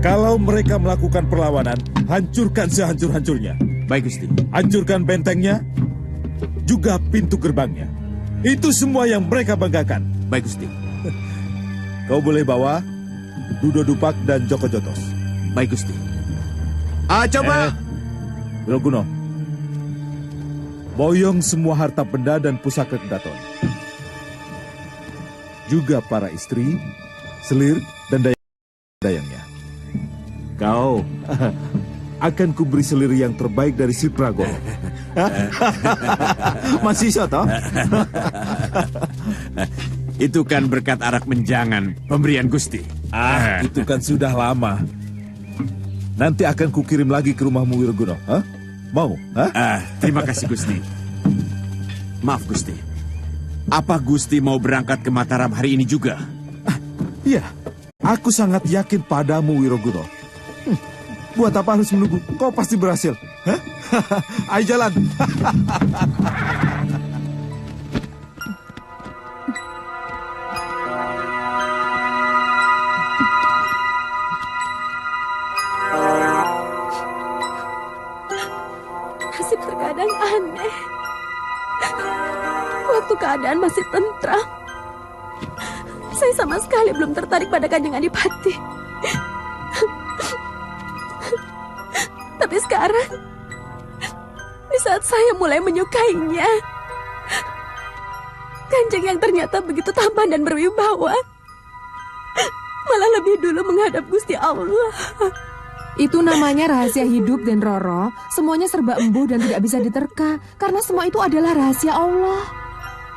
Kalau mereka melakukan perlawanan, hancurkan sehancur-hancurnya. Baik, Gusti. Hancurkan bentengnya, juga pintu gerbangnya. Itu semua yang mereka banggakan. Baik, Gusti. Kau boleh bawa Dudo Dupak dan Joko Jotos. Baik, Gusti. Coba. Wiroguno, boyong semua harta benda dan pusaka Kedaton. Juga para istri, selir, dan dayangnya. Kau akan kuberi selir yang terbaik dari si Prago. Masih iso toh? Itu kan berkat arak menjangan pemberian Gusti. Itu kan sudah lama. Nanti akan kukirim lagi ke rumahmu, Wiroguno. Mau? Terima kasih, Gusti. Maaf, Gusti. Apa Gusti mau berangkat ke Mataram hari ini juga? Iya, aku sangat yakin padamu, Wiroguno. Buat apa harus menunggu? Kau pasti berhasil. Ayo jalan. Nasib terkadang aneh. Waktu keadaan masih tentram, saya sama sekali belum tertarik pada Kanjeng Adipati. Tapi sekarang, di saat saya mulai menyukainya, Kanjeng yang ternyata begitu tampan dan berwibawa, malah lebih dulu menghadap Gusti Allah. Itu namanya rahasia hidup, Den Roro. Semuanya serba embuh dan tidak bisa diterka, karena semua itu adalah rahasia Allah.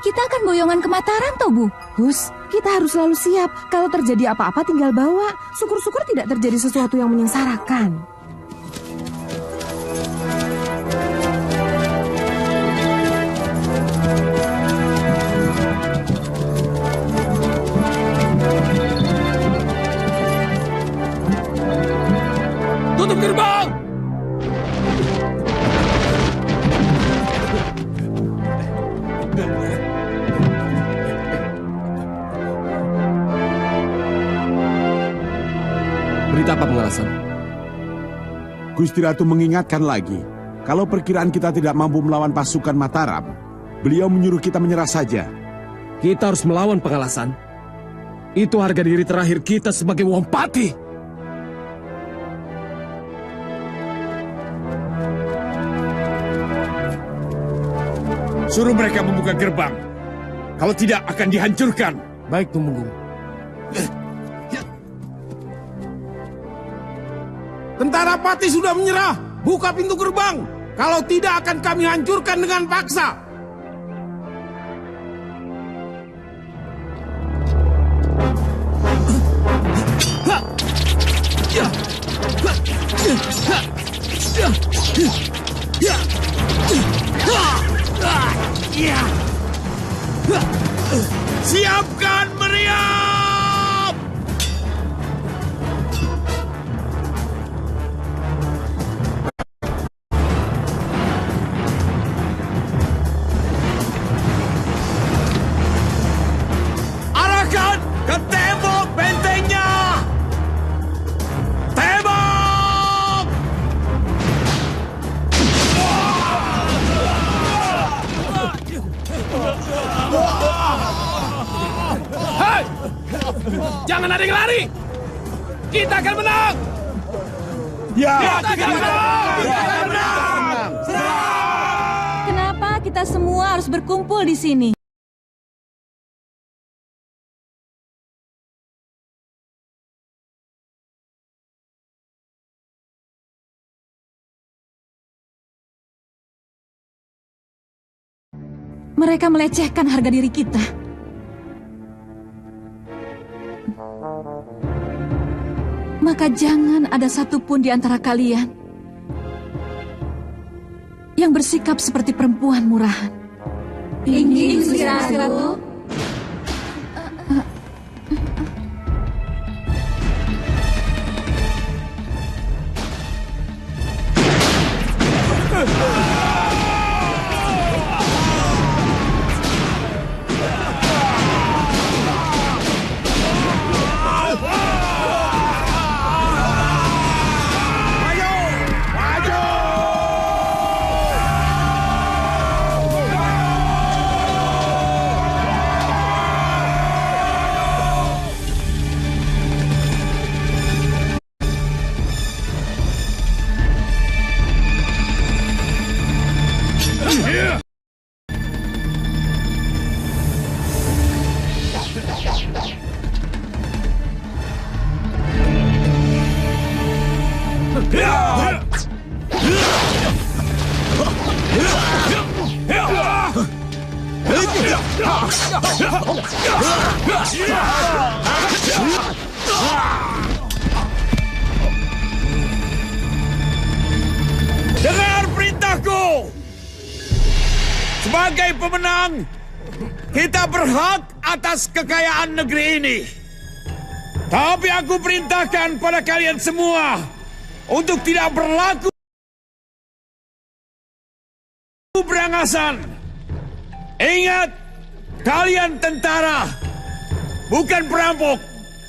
Kita akan boyongan ke Mataram, toh, Bu? Hus, kita harus selalu siap. Kalau terjadi apa-apa tinggal bawa. Syukur-syukur tidak terjadi sesuatu yang menyengsarakan. Tutup gerbang! Berita apa pengalasan? Gusti Ratu mengingatkan lagi, kalau perkiraan kita tidak mampu melawan pasukan Mataram, beliau menyuruh kita menyerah saja. Kita harus melawan pengalasan. Itu harga diri terakhir kita sebagai Wompati. Suruh mereka membuka gerbang. Kalau tidak akan dihancurkan. Baik, Tumenggung. Tentara Pati sudah menyerah. Buka pintu gerbang. Kalau tidak akan kami hancurkan dengan paksa. Siapkan meriam! Arahkan ke tembok bentengnya! Tembok! Hei! Jangan ada yang lari! Kita akan menang! Ya, Kita akan menang! Kita akan menang! Kenapa kita semua harus berkumpul di sini? Mereka melecehkan harga diri kita. Maka jangan ada satupun di antara kalian yang bersikap seperti perempuan murahan. Ingin Gusti Ratu. Dengar perintahku! Sebagai pemenang, kita berhak atas kekayaan negeri ini. Tapi aku perintahkan pada kalian semua untuk tidak berlaku berangasan. Ingat, kalian tentara, bukan perampok.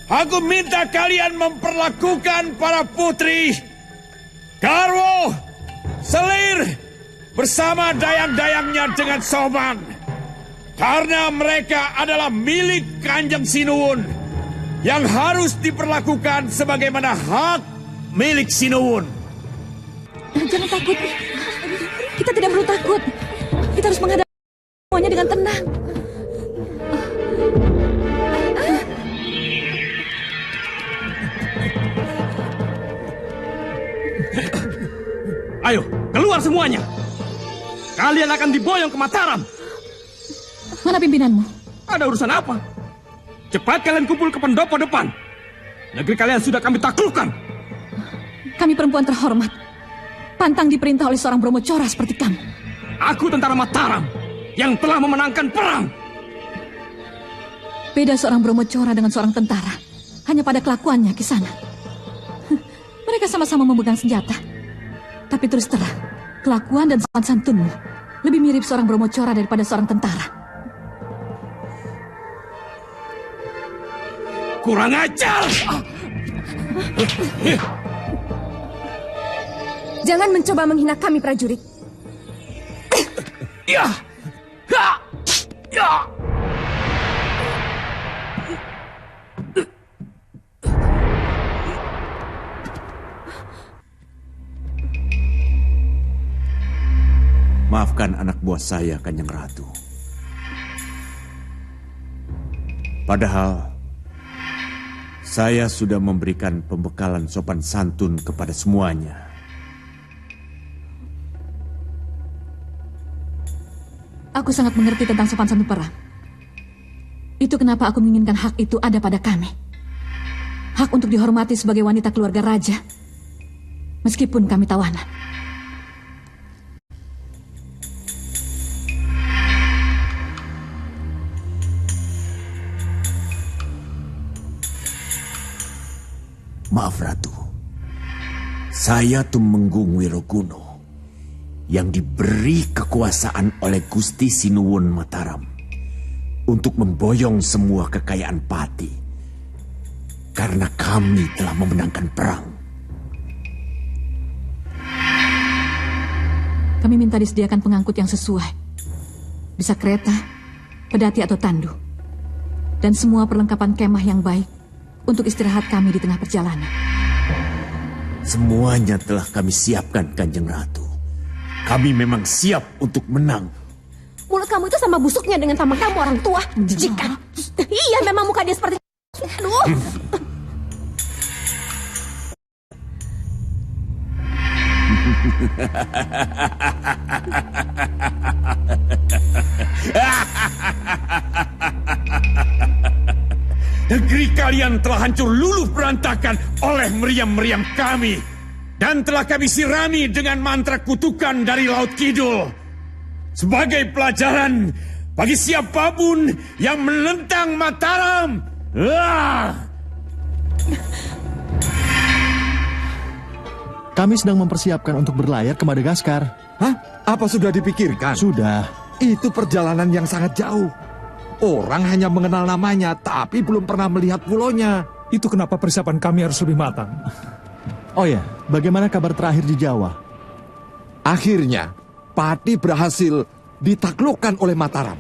Aku minta kalian memperlakukan para putri, Karwo, Selir, bersama dayang-dayangnya dengan sopan. Karena mereka adalah milik Kanjeng Sinuwun yang harus diperlakukan sebagaimana hak milik Sinuwun. Jangan takut. Kita tidak perlu takut. Kita harus menghadapi semuanya dengan tenang. Ayo, keluar semuanya. Kalian akan diboyong ke Mataram. Mana pimpinanmu? Ada urusan apa? Cepat kalian kumpul ke pendopo depan. Negeri kalian sudah kami taklukkan. Kami perempuan terhormat. Pantang diperintah oleh seorang Brahmacora seperti kamu. Aku tentara Mataram yang telah memenangkan perang. Beda seorang Brahmacora dengan seorang tentara. Hanya pada kelakuannya, Kisana. Mereka sama-sama memegang senjata. Tapi terus terang, kelakuan dan sopan santunmu lebih mirip seorang Brahmacora daripada seorang tentara. Kurang ajar! Jangan mencoba menghina kami, prajurit. Ya! Ha! Ya! Maafkan anak buah saya, Kanjeng Ratu. Padahal saya sudah memberikan pembekalan sopan santun kepada semuanya. Aku sangat mengerti tentang sopan santun perang. Itu kenapa aku menginginkan hak itu ada pada kami. Hak untuk dihormati sebagai wanita keluarga raja. Meskipun kami tawanan. Maaf Ratu, saya Tumenggung Wirokuno yang diberi kekuasaan oleh Gusti Sinuwun Mataram untuk memboyong semua kekayaan Pati karena kami telah memenangkan perang. Kami minta disediakan pengangkut yang sesuai. Bisa kereta, pedati atau tandu. Dan semua perlengkapan kemah yang baik untuk istirahat kami di tengah perjalanan. Semuanya telah kami siapkan, Kanjeng Ratu. Kami memang siap untuk menang. Mulut kamu itu sama busuknya dengan taman kamu, orang tua. Menjijikan. Iya, memang muka dia seperti... Aduh. Negeri kalian telah hancur luluh berantakan oleh meriam-meriam kami. Dan telah kami sirami dengan mantra kutukan dari Laut Kidul. Sebagai pelajaran bagi siapapun yang menentang Mataram. Kami sedang mempersiapkan untuk berlayar ke Madagaskar. Hah? Apa sudah dipikirkan? Sudah. Itu perjalanan yang sangat jauh. Orang hanya mengenal namanya, tapi belum pernah melihat pulaunya. Itu kenapa persiapan kami harus lebih matang. Oh ya, bagaimana kabar terakhir di Jawa? Akhirnya, Pati berhasil ditaklukkan oleh Mataram.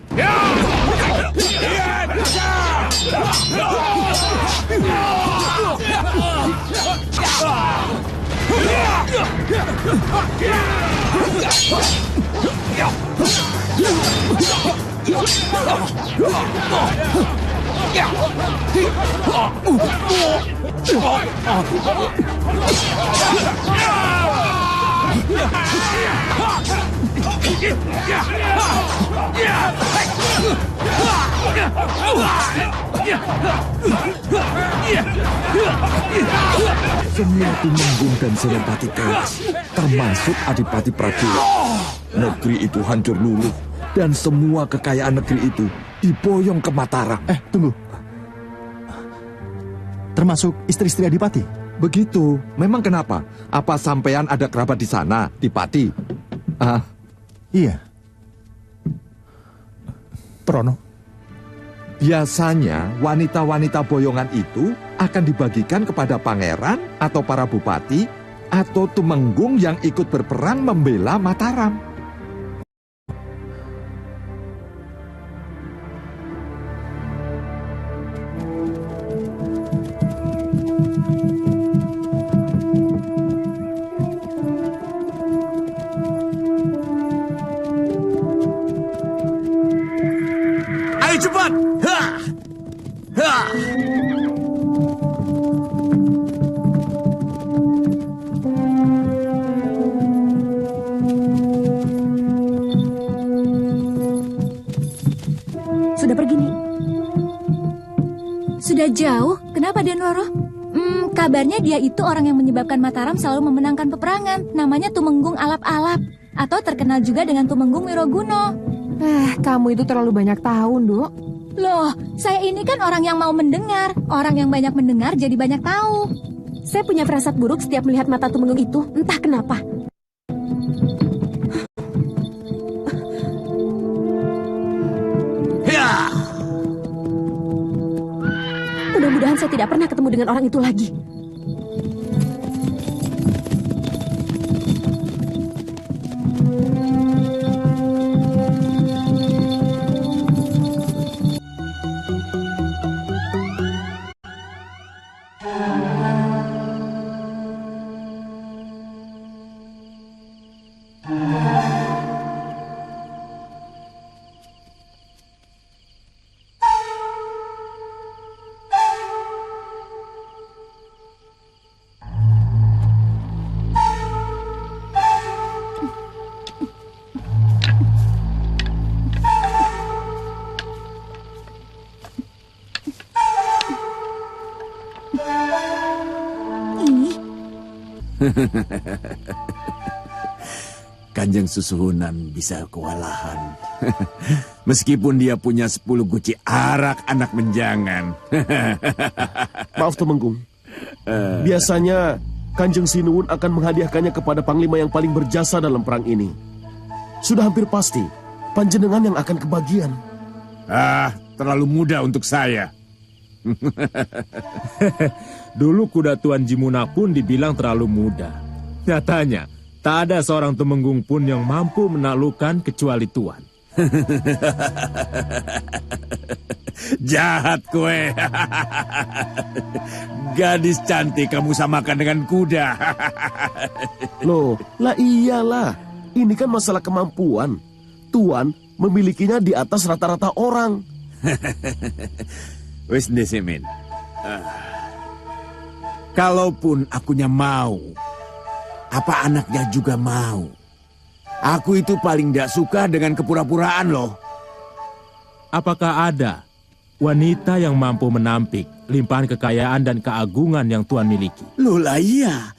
Semua Tumenggung dan Senopati tewas, termasuk Adipati Prajurit. Negeri itu hancur luluh, dan semua kekayaan negeri itu diboyong ke Mataram. Tunggu. Termasuk istri-istri Adipati? Begitu. Memang kenapa? Apa sampean ada kerabat di sana, Dipati? Iya. Trono, Biasanya wanita-wanita boyongan itu akan dibagikan kepada pangeran atau para bupati atau Tumenggung yang ikut berperang membela Mataram. Ayo cepat! Ha! Ha! Sudah pergi nih. Sudah jauh? Kenapa Den Roro? Kabarnya dia itu orang yang menyebabkan Mataram selalu memenangkan peperangan. Namanya Tumenggung Alap-Alap. Atau terkenal juga dengan Tumenggung Wiroguno. Kamu itu terlalu banyak tahu, Nduk. Loh, saya ini kan orang yang mau mendengar. Orang yang banyak mendengar jadi banyak tahu. Saya punya firasat buruk setiap melihat mata Tumenggung itu. Entah kenapa. Mudah-mudahan saya tidak pernah ketemu dengan orang itu lagi. Kanjeng Susuhunan bisa kewalahan. Meskipun dia punya 10 guci arak anak menjangan. Maaf Tumenggung. Biasanya Kanjeng Sinuwun akan menghadiahkannya kepada panglima yang paling berjasa dalam perang ini. Sudah hampir pasti panjenengan yang akan kebagian. Terlalu muda untuk saya. Dulu kuda Tuan Jimuna pun dibilang terlalu muda. Nyatanya, tak ada seorang Tumenggung pun yang mampu menaklukkan kecuali Tuan. Jahat kue. Gadis cantik kamu samakan dengan kuda. Loh, lah iyalah. Ini kan masalah kemampuan. Tuan memilikinya di atas rata-rata orang. Wis Desimin. Kalaupun akunya mau, apa anaknya juga mau? Aku itu paling tidak suka dengan kepura-puraan loh. Apakah ada wanita yang mampu menampik limpahan kekayaan dan keagungan yang Tuan miliki? Loh lah iya.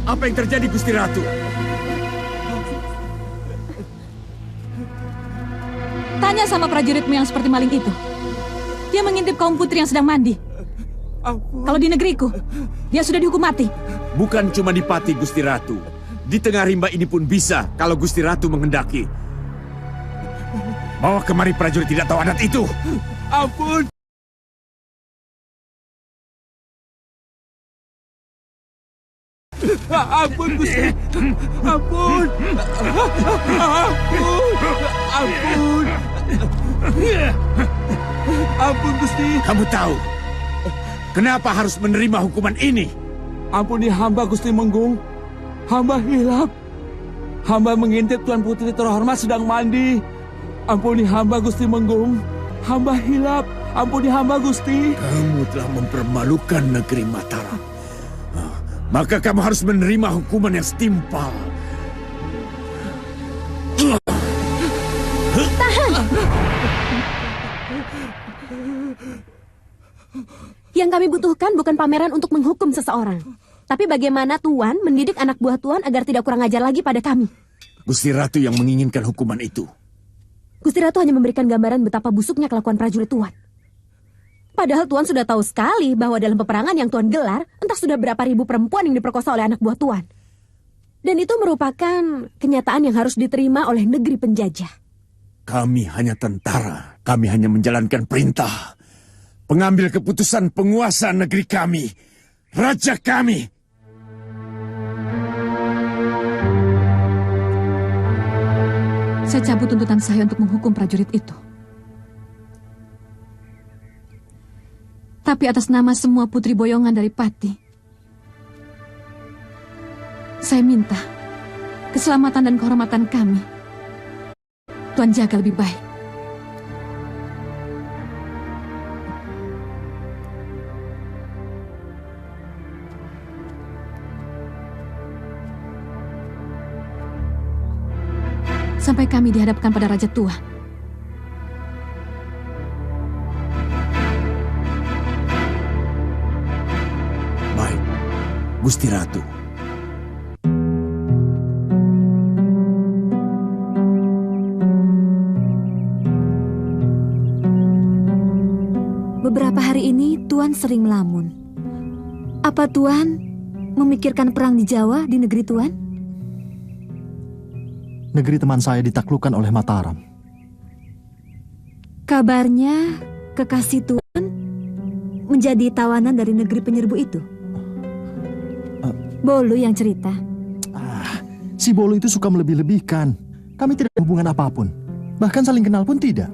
Apa yang terjadi, Gusti Ratu? Tanya sama prajuritmu yang seperti maling itu. Dia mengintip kaum putri yang sedang mandi. Kalau di negeriku, dia sudah dihukum mati. Bukan cuma di Pati, Gusti Ratu. Di tengah rimba ini pun bisa kalau Gusti Ratu menghendaki. Bawa kemari prajurit tidak tahu adat itu. Ampun. Ampun, Gusti. Ampun. Ampun. Ampun, Gusti. Kamu tahu kenapa harus menerima hukuman ini? Ampuni hamba, Gusti Menggung. Hamba hilap. Hamba mengintip Tuan Putri terhormat sedang mandi. Ampuni hamba, Gusti Menggung. Hamba hilap. Ampuni hamba, Gusti. Kamu telah mempermalukan negeri Mataram. Maka kamu harus menerima hukuman yang setimpal. Tahan! Yang kami butuhkan bukan pameran untuk menghukum seseorang. Tapi bagaimana Tuan mendidik anak buah Tuan agar tidak kurang ajar lagi pada kami. Gusti Ratu yang menginginkan hukuman itu. Gusti Ratu hanya memberikan gambaran betapa busuknya kelakuan prajurit Tuan. Padahal Tuan sudah tahu sekali bahwa dalam peperangan yang Tuan gelar, entah sudah berapa ribu perempuan yang diperkosa oleh anak buah Tuan. Dan itu merupakan kenyataan yang harus diterima oleh negeri penjajah. Kami hanya tentara. Kami hanya menjalankan perintah. Pengambil keputusan penguasa negeri kami. Raja kami. Saya cabut tuntutan saya untuk menghukum prajurit itu. Tapi atas nama semua putri boyongan dari Pati, saya minta keselamatan dan kehormatan kami Tuan jaga lebih baik. Sampai kami dihadapkan pada Raja Tua. Baik, Gusti Ratu. Beberapa hari ini Tuan sering melamun. Apa Tuan memikirkan perang di Jawa di negeri Tuan? Negeri teman saya ditaklukkan oleh Mataram. Kabarnya kekasih Tuan menjadi tawanan dari negeri penyerbu itu. Bolu yang cerita. Si Bolu itu suka melebih-lebihkan. Kami tidak ada hubungan apapun. Bahkan saling kenal pun tidak.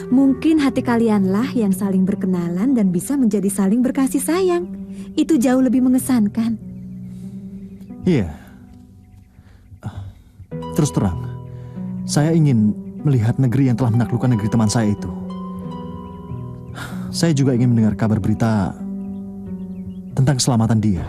Mungkin hati kalianlah yang saling berkenalan dan bisa menjadi saling berkasih sayang. Itu jauh lebih mengesankan. Iya. Terus terang, saya ingin melihat negeri yang telah menaklukkan negeri teman saya itu. Saya juga ingin mendengar kabar berita tentang keselamatan dia.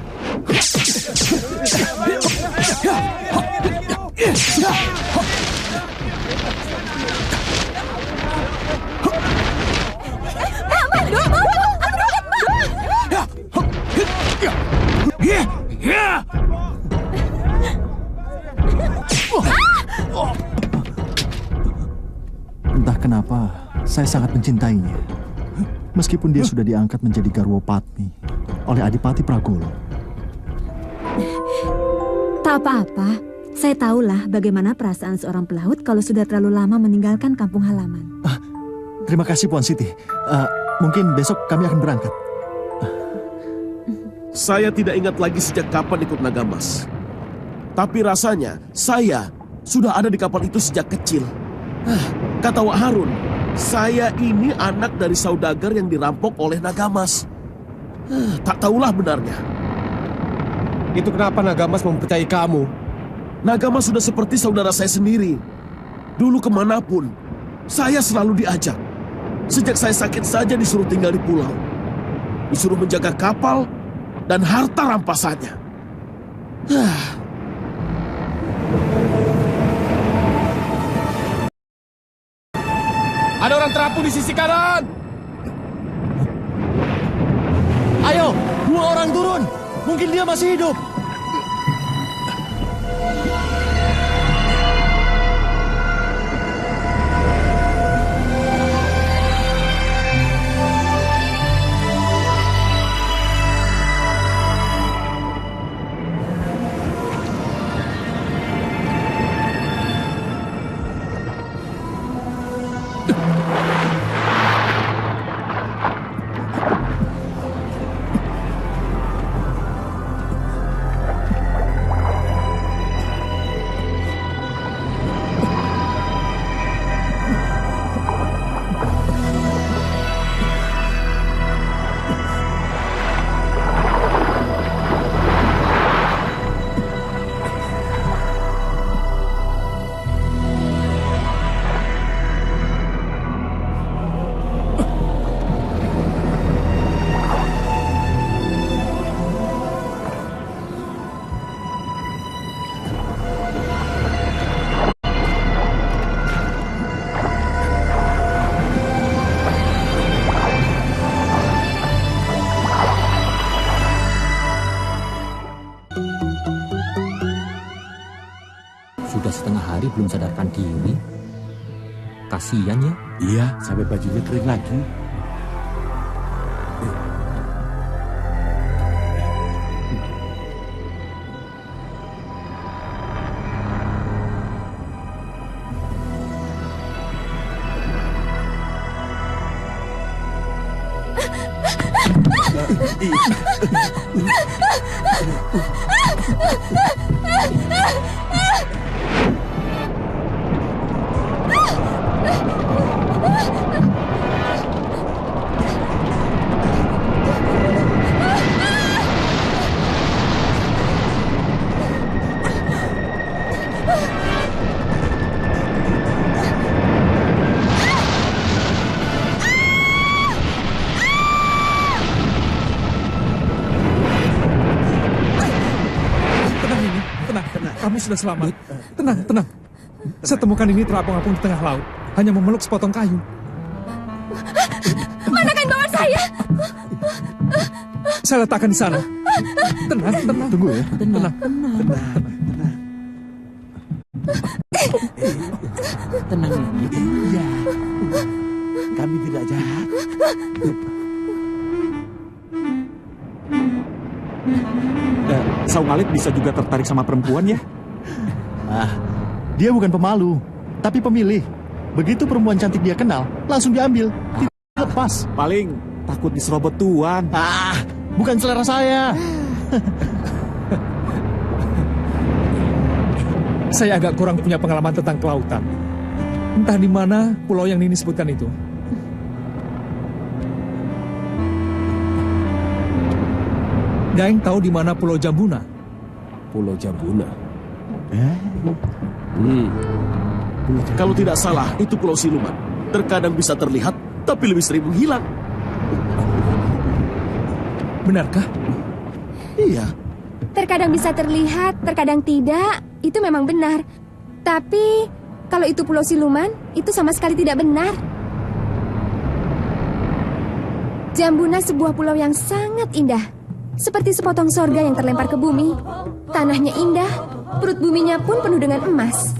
Entah kenapa, saya sangat mencintainya. Meskipun dia sudah diangkat menjadi Garwo Patmi oleh Adipati Pragolo. Tak apa-apa, saya tahulah bagaimana perasaan seorang pelaut kalau sudah terlalu lama meninggalkan kampung halaman. Terima kasih Puan Siti. Mungkin besok kami akan berangkat. Saya tidak ingat lagi sejak kapan ikut Nagamas. Tapi rasanya saya sudah ada di kapal itu sejak kecil. Kata Wak Harun, saya ini anak dari saudagar yang dirampok oleh Nagamas. Tak tahulah benarnya. Itu kenapa Nagamas mempercayai kamu? Nagamas sudah seperti saudara saya sendiri. Dulu kemanapun, saya selalu diajak. Sejak saya sakit saja disuruh tinggal di pulau. Disuruh menjaga kapal dan harta rampasannya. Ada orang terapung di sisi kanan. Ayo, 2 orang turun. Mungkin dia masih hidup. Sudah setengah hari belum sadarkan diri. Kasian ya. Iya, sampai bajunya kering lagi. Kamu sudah selamat. Tenang, tenang. Saya temukan ini terapung-apung di tengah laut. Hanya memeluk sepotong kayu. Mana kain bawaan saya? Saya letakkan di sana. Tenang, tenang. Tunggu ya. Tenang. Tenang ini. Iya. Kami tidak jahat. Saung Alit bisa juga tertarik sama perempuan ya? Dia bukan pemalu, tapi pemilih. Begitu perempuan cantik dia kenal, langsung diambil. Tidak lepas. Paling takut diserobot tuan. Bukan selera saya. Saya agak kurang punya pengalaman tentang kelautan. Entah di mana pulau yang Nini sebutkan itu. Daeng tahu di mana Pulau Jambuna? Pulau Jambuna. Kalau tidak salah, itu pulau siluman. Terkadang bisa terlihat, tapi lebih sering menghilang. Benarkah? Iya. Terkadang bisa terlihat, terkadang tidak. Itu memang benar. Tapi kalau itu pulau siluman, itu sama sekali tidak benar. Jambuna sebuah pulau yang sangat indah. Seperti sepotong sorga yang terlempar ke bumi. Tanahnya indah, perut buminya pun penuh dengan emas.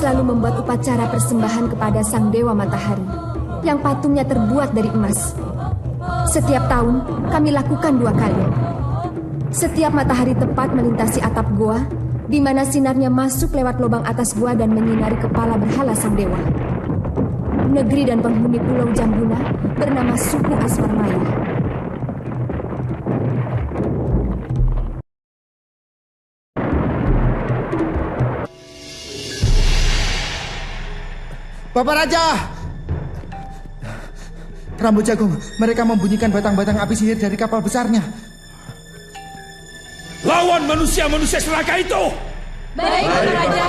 Selalu membuat upacara persembahan kepada Sang Dewa Matahari yang patungnya terbuat dari emas. Setiap tahun kami lakukan 2 kali. Setiap matahari tepat melintasi atap goa, di mana sinarnya masuk lewat lubang atas goa dan menyinari kepala berhala Sang Dewa. negeri dan penghuni Pulau Jambuna bernama suku Aswarmaya. Bapak Raja! Rambut Jagung, mereka membunyikan batang-batang api sihir dari kapal besarnya. Lawan manusia-manusia serakah itu! Baik, Bapak Raja.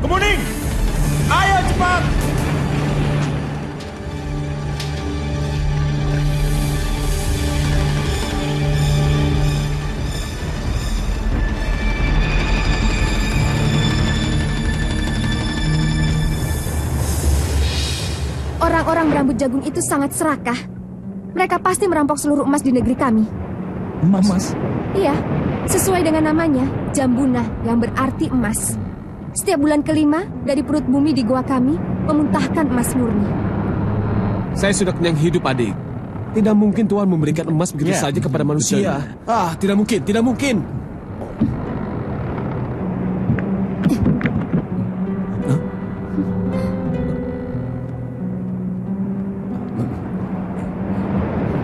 Kemuning! Ayo cepat! Orang-orang berambut jagung itu sangat serakah. Mereka pasti merampok seluruh emas di negeri kami. Emas? Iya, sesuai dengan namanya, Jambuna, yang berarti emas. Setiap bulan kelima, dari perut bumi di gua kami memuntahkan emas murni. Saya sudah kenyang hidup, adik. Tidak mungkin Tuhan memberikan emas begitu saja kepada manusia. Tidak mungkin, tidak mungkin.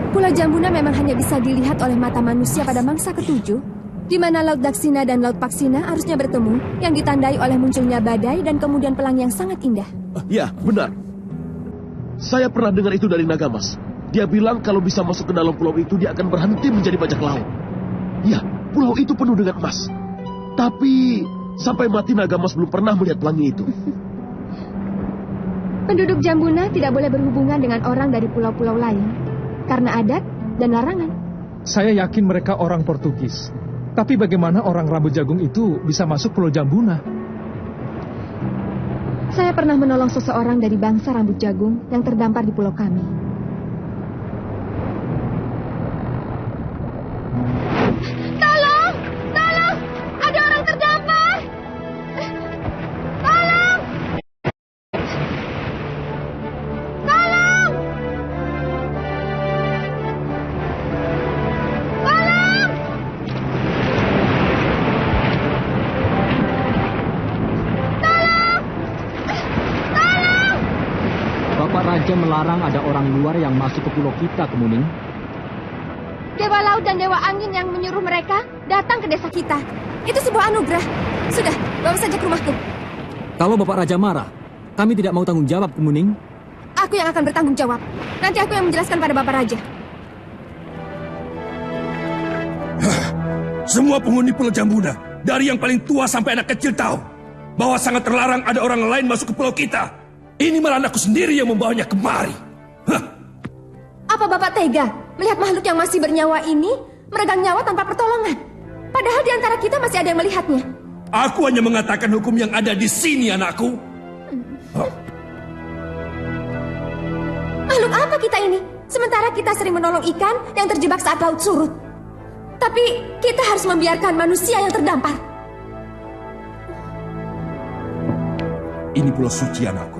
Pulau Jambuna memang hanya bisa dilihat oleh mata manusia pada mangsa ketujuh, di mana Laut Daksina dan Laut Paksina harusnya bertemu, yang ditandai oleh munculnya badai dan kemudian pelangi yang sangat indah. Ya, benar. Saya pernah dengar itu dari Nagamas. Dia bilang kalau bisa masuk ke dalam pulau itu, dia akan berhenti menjadi bajak laut. Ya, pulau itu penuh dengan emas. Tapi, sampai mati Nagamas belum pernah melihat pelangi itu. Penduduk Jambuna tidak boleh berhubungan dengan orang dari pulau-pulau lain, karena adat dan larangan. Saya yakin mereka orang Portugis. Tapi bagaimana orang rambut jagung itu bisa masuk Pulau Jambuna? Saya pernah menolong seseorang dari bangsa rambut jagung yang terdampar di pulau kami. Tolong! Tolong! Ada orang terdampar! Tolong! Tolong! Tolong! Bapak Raja melarang ada orang luar yang masuk ke pulau kita, Kemuning. Dewa Laut dan Dewa Angin yang menyuruh mereka datang ke desa kita. Itu sebuah anugerah. Sudah, bawa saja ke rumahku. Kalau Bapak Raja marah, kami tidak mau tanggung jawab, Kemuning. Aku yang akan bertanggung jawab. Nanti aku yang menjelaskan pada Bapak Raja. Semua penghuni Pulau Jambuna, dari yang paling tua sampai anak kecil tahu bahwa sangat terlarang ada orang lain masuk ke pulau kita. Ini malah anakku sendiri yang membawanya kemari. Apa Bapak tega melihat makhluk yang masih bernyawa ini meregang nyawa tanpa pertolongan? Padahal di antara kita masih ada yang melihatnya. Aku hanya mengatakan hukum yang ada di sini, anakku. Makhluk apa kita ini? Sementara kita sering menolong ikan yang terjebak saat laut surut. Tapi kita harus membiarkan manusia yang terdampar. Ini pulau suci, anakku.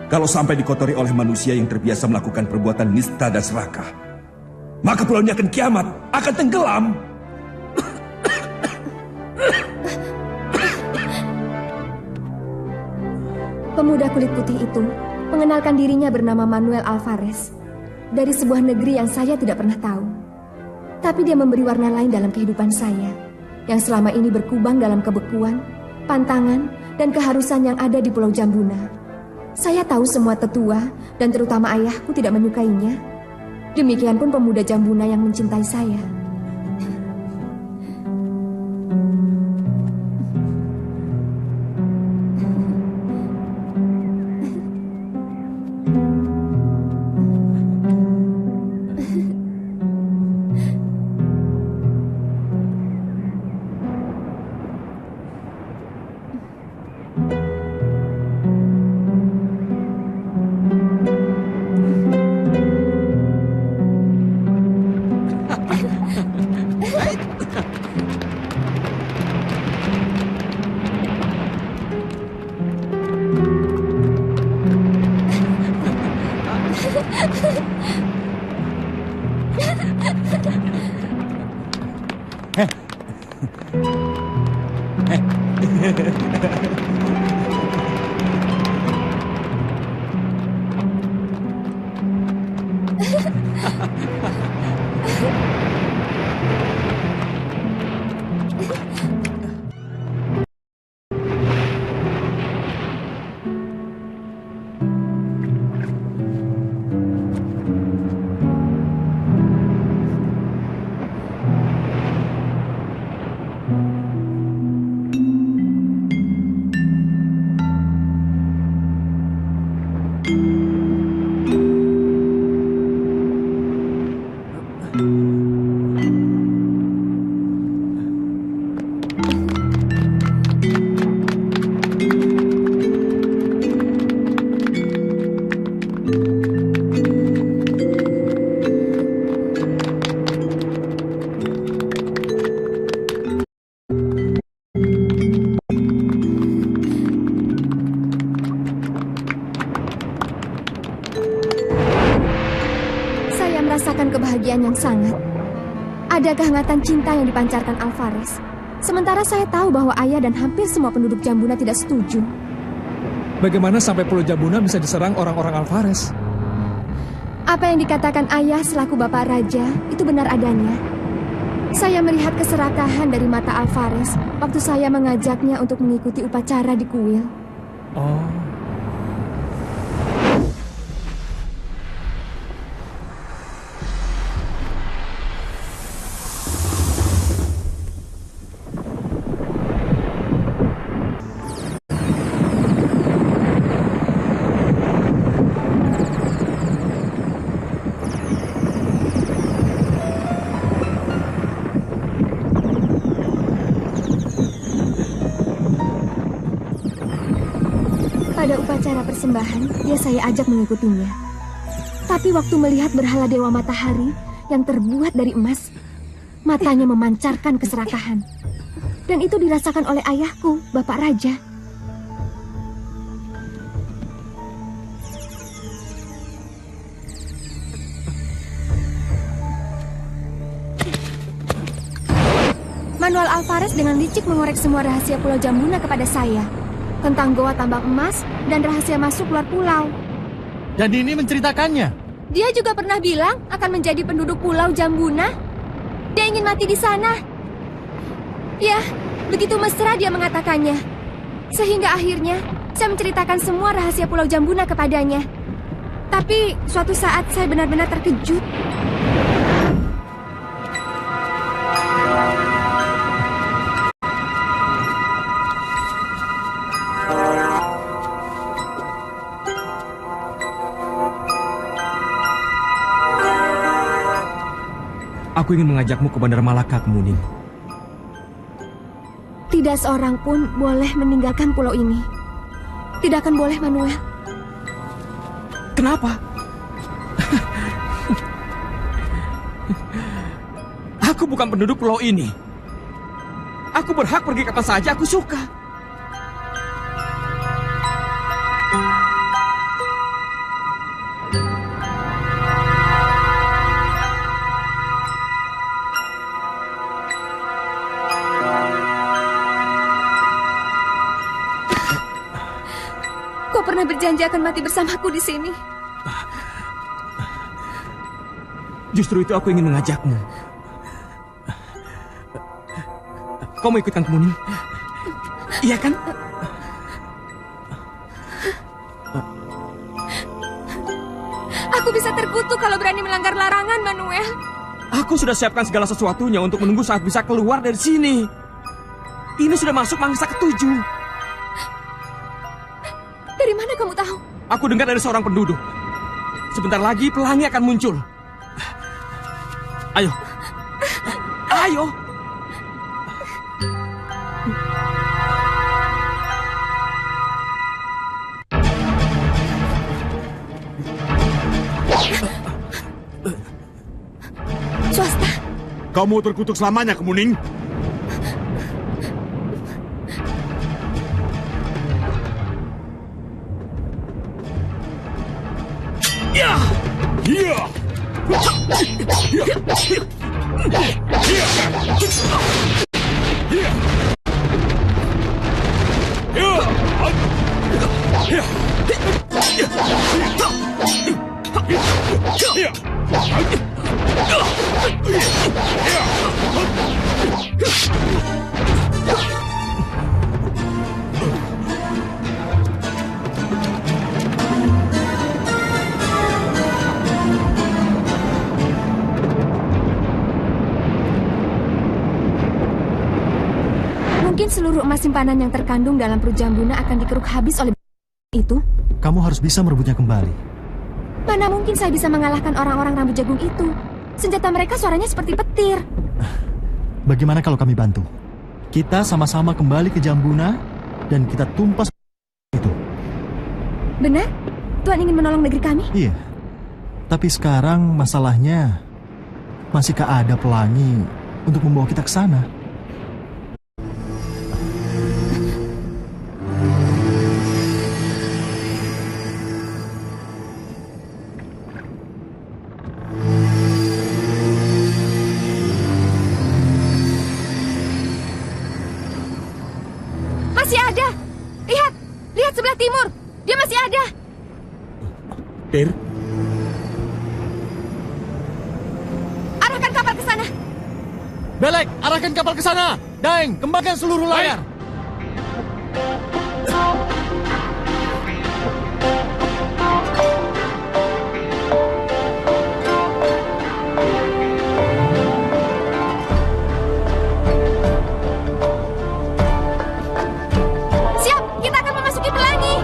Kalau sampai dikotori oleh manusia yang terbiasa melakukan perbuatan nista dan serakah, maka pulau ini akan kiamat, akan tenggelam. Pemuda kulit putih itu mengenalkan dirinya bernama Manuel Alvarez dari sebuah negeri yang saya tidak pernah tahu. Tapi dia memberi warna lain dalam kehidupan saya yang selama ini berkubang dalam kebekuan, pantangan, dan keharusan yang ada di Pulau Jambuna. Saya tahu semua tetua dan terutama ayahku tidak menyukainya. Demikian pun pemuda Jambuna yang mencintai saya. Yang sangat. Ada kehangatan cinta yang dipancarkan Alvarez. Sementara saya tahu bahwa ayah dan hampir semua penduduk Jambuna tidak setuju. Bagaimana sampai Pulau Jambuna bisa diserang orang-orang Alvarez? Apa yang dikatakan ayah selaku bapak raja itu benar adanya. Saya melihat keserakahan dari mata Alvarez waktu saya mengajaknya untuk mengikuti upacara di kuil. Oh. Pada upacara persembahan, dia saya ajak mengikutinya. Tapi waktu melihat berhala Dewa Matahari yang terbuat dari emas, matanya memancarkan keserakahan. Dan itu dirasakan oleh ayahku, Bapak Raja. Manuel Alvarez dengan licik mengorek semua rahasia Pulau Jambuna kepada saya. Tentang goa tambang emas dan rahasia masuk luar pulau. Dan ini menceritakannya. Dia juga pernah bilang akan menjadi penduduk Pulau Jambuna. Dia ingin mati di sana. Ya, begitu mesra dia mengatakannya. Sehingga akhirnya saya menceritakan semua rahasia Pulau Jambuna kepadanya. Tapi suatu saat saya benar-benar terkejut. Aku ingin mengajakmu ke Bandar Malaka, Kemuning. Tidak seorang pun boleh meninggalkan pulau ini. Tidak akan boleh, Manuel. Kenapa? Aku bukan penduduk pulau ini. Aku berhak pergi kapan saja aku suka. pernah berjanji akan mati bersamaku di sini. Justru itu aku ingin mengajakmu. Kau mau ikutkan Kemuning? Iya kan? Aku bisa terkutuk kalau berani melanggar larangan, Manuel. Aku sudah siapkan segala sesuatunya untuk menunggu saat bisa keluar dari sini. Ini sudah masuk mangsa ke-7. Dari mana kamu tahu? Aku dengar dari seorang penduduk. Sebentar lagi pelangi akan muncul. Ayo. Ayo. Swasta. Kamu terkutuk selamanya, Kemuning. Ya! Ya! Mungkin seluruh emas simpanan yang terkandung dalam perut Jambuna akan dikeruk habis oleh itu. Kamu harus bisa merebutnya kembali. Mana mungkin saya bisa mengalahkan orang-orang rambut jagung itu? Senjata mereka suaranya seperti petir. Bagaimana kalau kami bantu? Kita sama-sama kembali ke Jambuna dan kita tumpas itu. Benar? Tuhan ingin menolong negeri kami? Iya. Tapi sekarang masalahnya, masihkah ada pelangi untuk membawa kita ke sana? Masih ada. Lihat. Lihat sebelah timur. Dia masih ada. Ter, arahkan kapal ke sana. Belek, arahkan kapal ke sana. Daeng, kembangkan seluruh layar. Siap, kita akan memasuki pelangi.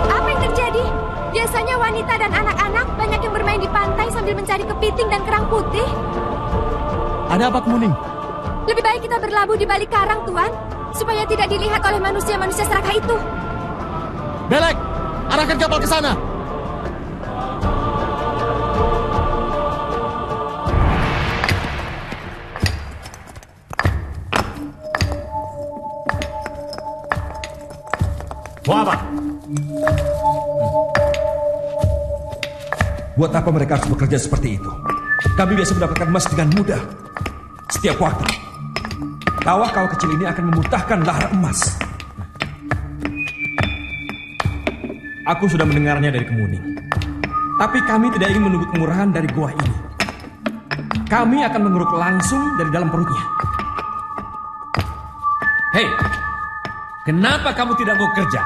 Apa yang terjadi? Biasanya wanita dan anak-anak banyak yang bermain di pantai sambil mencari kepiting dan kerang putih. Ada apa, Kemuning? Lebih baik kita berlabuh di balik karang, Tuan, supaya tidak dilihat oleh manusia-manusia serakah itu. Belek, arahkan kapal ke sana. Mau apa? Buat apa mereka harus bekerja seperti itu? Kami biasa mendapatkan emas dengan mudah. Setiap waktu, kawah-kawah kecil ini akan memuntahkan lahar emas. Aku sudah mendengarnya dari Kemuning. Tapi kami tidak ingin menunggu kemurahan dari gua ini. Kami akan mengeruk langsung dari dalam perutnya. hei, kenapa kamu tidak mau kerja?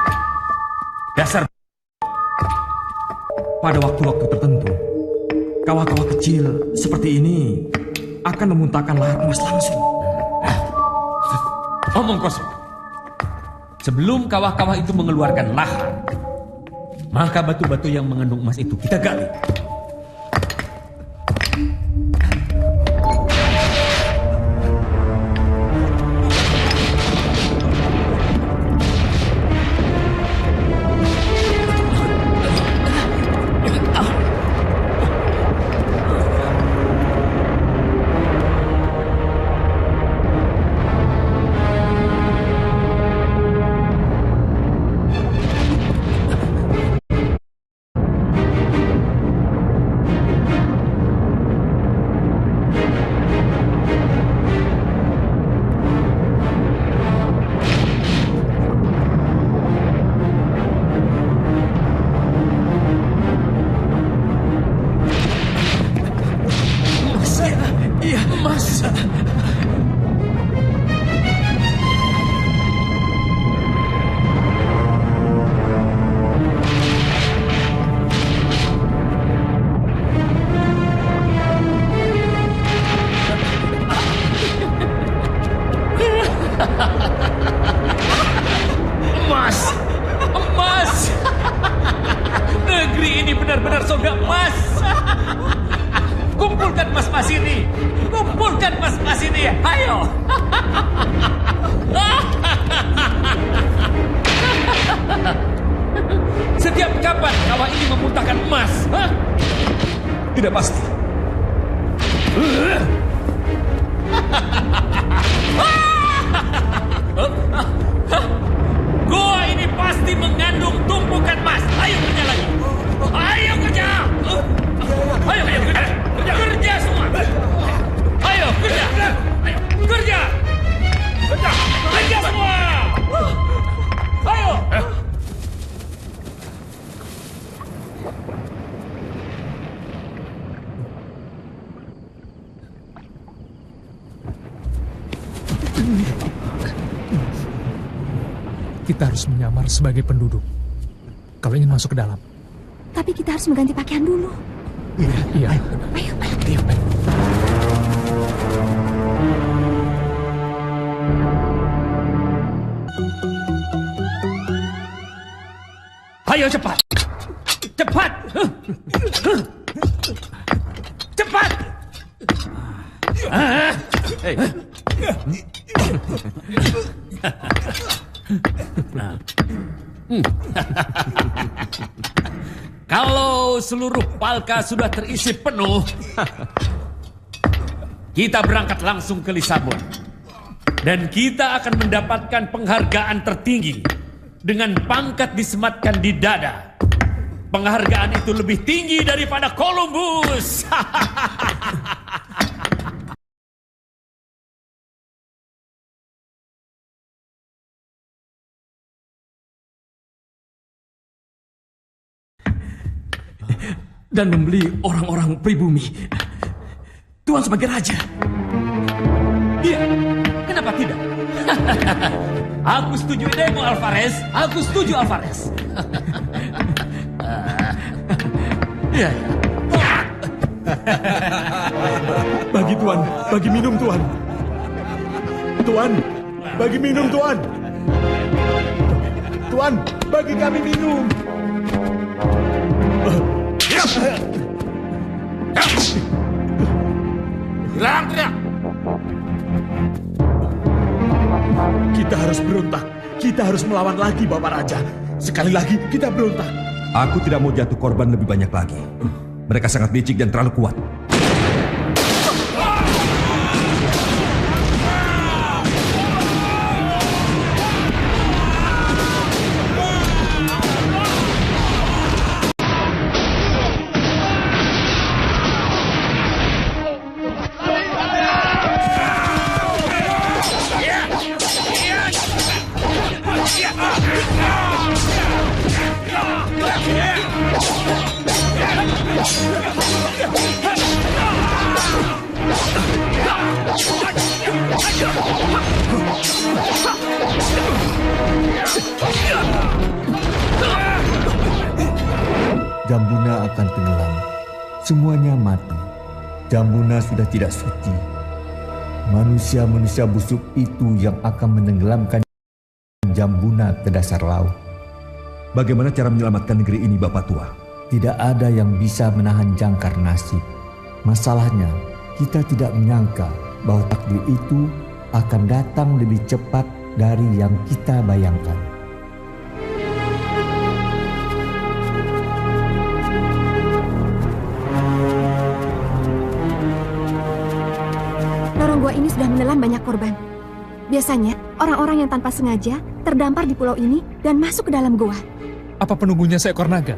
Dasar. Pada waktu-waktu tertentu, kawah-kawah kecil seperti ini akan memuntahkan lahar emas langsung. Omong kosong. Sebelum kawah-kawah itu mengeluarkan lahar, maka batu-batu yang mengandung emas itu kita gali. emas. Kumpulkan emas-emas ini. Kumpulkan emas-emas ini. Ayo. Setiap kapan kawah ini memuntahkan emas? Hah? Tidak pasti. Gua ini pasti mengandung tumpukan emas. Ayo kerja lagi. Ayo kerja. Ayo kerja. Kerja semua. Ayo kerja. Ayo kerja. Kerja semua. Ayo. Kita harus menyamar sebagai penduduk. Kalau ingin masuk ke dalam. Tapi kita harus mengganti pakaian dulu. Iya. Ayo. Ayo cepat. Cepat. Cepat. Hey. Kalau seluruh palka sudah terisi penuh, kita berangkat langsung ke Lisabon. Dan kita akan mendapatkan penghargaan tertinggi dengan pangkat disematkan di dada. Penghargaan itu lebih tinggi daripada Columbus. Dan membeli orang-orang pribumi. Tuhan sebagai raja. Iya, kenapa tidak? Aku setuju idemu, Alvarez. Aku setuju, Alvarez. Iya. Bagi Tuan, bagi minum Tuan. Tuan, bagi minum Tuan. Tuan, bagi kami minum. Hilang tidak? Kita harus berontak. Kita harus melawan lagi, Bapak Raja. Sekali lagi kita berontak. Aku tidak mau jatuh korban lebih banyak lagi. Mereka sangat licik dan terlalu kuat. Jambuna akan tenggelam. Semuanya mati. Jambuna sudah tidak suci. Manusia-manusia busuk itu yang akan menenggelamkan Jambuna ke dasar laut. Bagaimana cara menyelamatkan negeri ini, Bapak Tua? Tidak ada yang bisa menahan jangkar nasib. Masalahnya, kita tidak menyangka bahwa takdir itu akan datang lebih cepat dari yang kita bayangkan. Lorong gua ini sudah menelan banyak korban. Biasanya, orang-orang yang tanpa sengaja terdampar di pulau ini dan masuk ke dalam gua. Apa penunggunya seekor naga?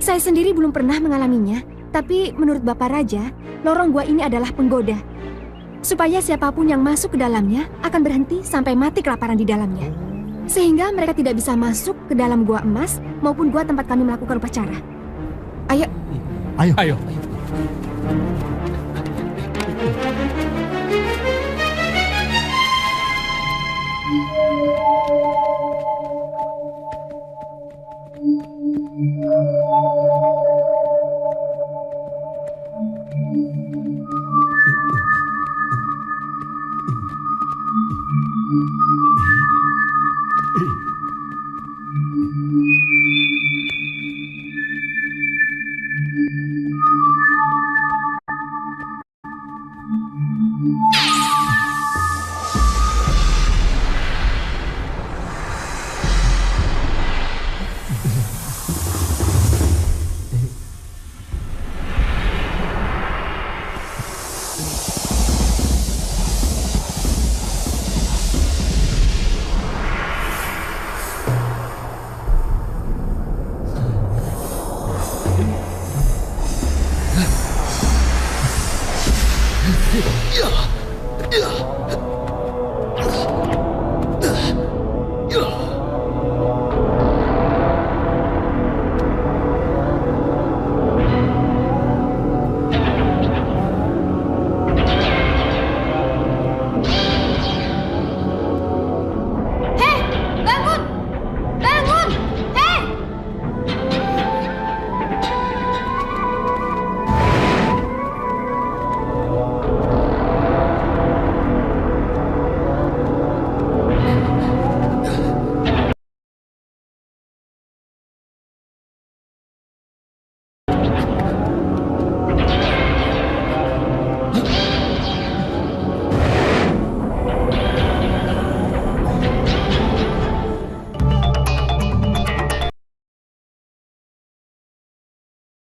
Saya sendiri belum pernah mengalaminya, tapi menurut Bapak Raja, lorong gua ini adalah penggoda. Supaya siapapun yang masuk ke dalamnya akan berhenti sampai mati kelaparan di dalamnya. Sehingga mereka tidak bisa masuk ke dalam gua emas maupun gua tempat kami melakukan upacara. Ayo. Ayo. Ya.